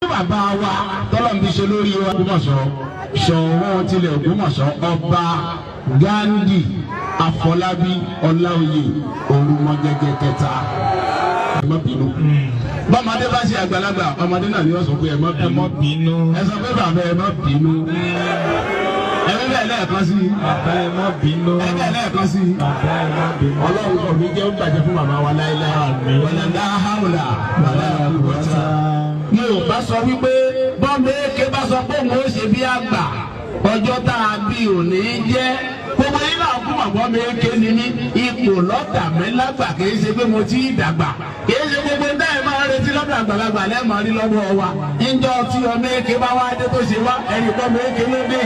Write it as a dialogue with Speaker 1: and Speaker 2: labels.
Speaker 1: bàbá wa tọ́lọ̀ ń fi ṣe lórí wa Ògbómọ̀ṣọ́ Ṣọ̀ún tilẹ̀ Ògbómọ̀ṣọ́ ọba Ghandi Afọlábí Ọláoyè Òrùmọjẹgẹ kẹta. ẹ má bínú. bọ́mọdé bá ṣe àgbàlagbà ọmọdé náà ni wọ́n sọ pé ẹ má bínú. ẹ sọ pé bàbá ẹ má bínú. ẹ bí bẹ́ẹ̀ lẹ́ẹ̀kan sí.
Speaker 2: bàbá ẹ má bínú.
Speaker 1: ẹ bẹ́ẹ̀ lẹ́ẹ̀kan sí.
Speaker 2: bàbá ẹ má bínú.
Speaker 1: Ọlọ́run kò ní jẹ́ ó bàjẹ́ fún màmá wa láéláé. wala la hawla wala quwwata. mo ò bá sọ wípé bọ́mọ èké bá sọ pé òun ó ṣe bí àgbà ọjọ́ tá a bí òní jẹ́ gbogbo yín náà kú màgbọ́n mi ké ni ní ipò lọ́tà mi lágbà kìí ṣe pé mo ti dàgbà kìí ṣe gbogbo ń dáhìn máa retí lọ́dọ̀ àgbàlagbà lẹ́ẹ̀mọ́ rí lọ́dọ̀ wa níjọ́ tí ọmọ èké bá wá dé tó ṣe wá ẹ̀yìn kọ́ mi èké ló dé.